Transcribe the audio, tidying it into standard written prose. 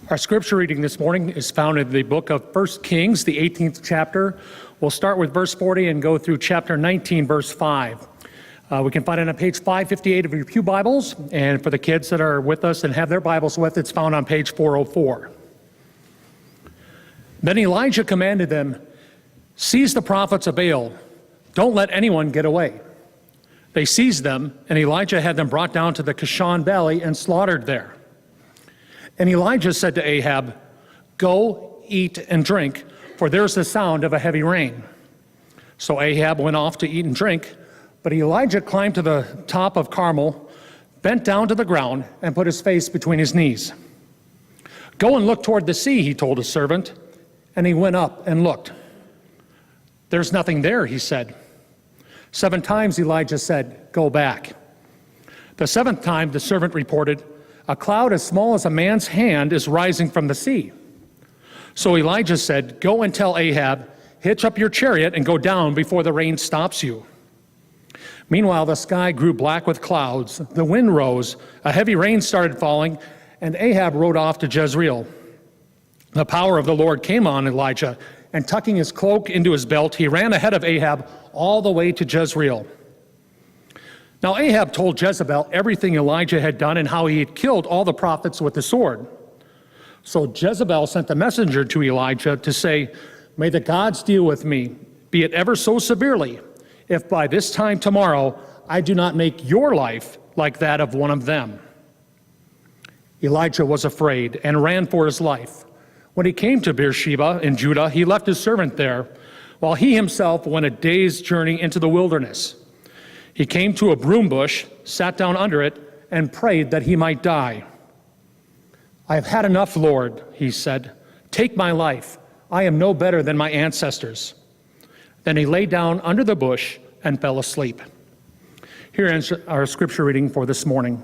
Our scripture reading this morning is found in the book of 1 Kings, the 18th chapter. We'll start with verse 40 and go through chapter 19, verse 5. We can find it on page 558 of your pew Bibles, and for the kids that are with us and have their Bibles with, it's found on page 404. Then Elijah commanded them, "Seize the prophets of Baal. Don't let anyone get away." They seized them, and Elijah had them brought down to the Kishon Valley and slaughtered there. And Elijah said to Ahab, "Go, eat and drink, for there's the sound of a heavy rain." So Ahab went off to eat and drink, but Elijah climbed to the top of Carmel, bent down to the ground, and put his face between his knees. "Go and look toward the sea," he told his servant, and he went up and looked. "There's nothing there," he said. 7 times Elijah said, "Go back." The 7th time the servant reported, "A cloud as small as a man's hand is rising from the sea." So Elijah said, "Go and tell Ahab, hitch up your chariot and go down before the rain stops you." Meanwhile, the sky grew black with clouds, the wind rose, a heavy rain started falling, and Ahab rode off to Jezreel. The power of the Lord came on Elijah, and tucking his cloak into his belt, he ran ahead of Ahab all the way to Jezreel. Now Ahab told Jezebel everything Elijah had done and how he had killed all the prophets with the sword. So Jezebel sent a messenger to Elijah to say, "May the gods deal with me, be it ever so severely, if by this time tomorrow I do not make your life like that of one of them." Elijah was afraid and ran for his life. When he came to Beersheba in Judah, he left his servant there, while he himself went a day's journey into the wilderness. He came to a broom bush, sat down under it, and prayed that he might die. "I have had enough, Lord," he said. "Take my life. I am no better than my ancestors." Then he lay down under the bush and fell asleep. Here ends our scripture reading for this morning.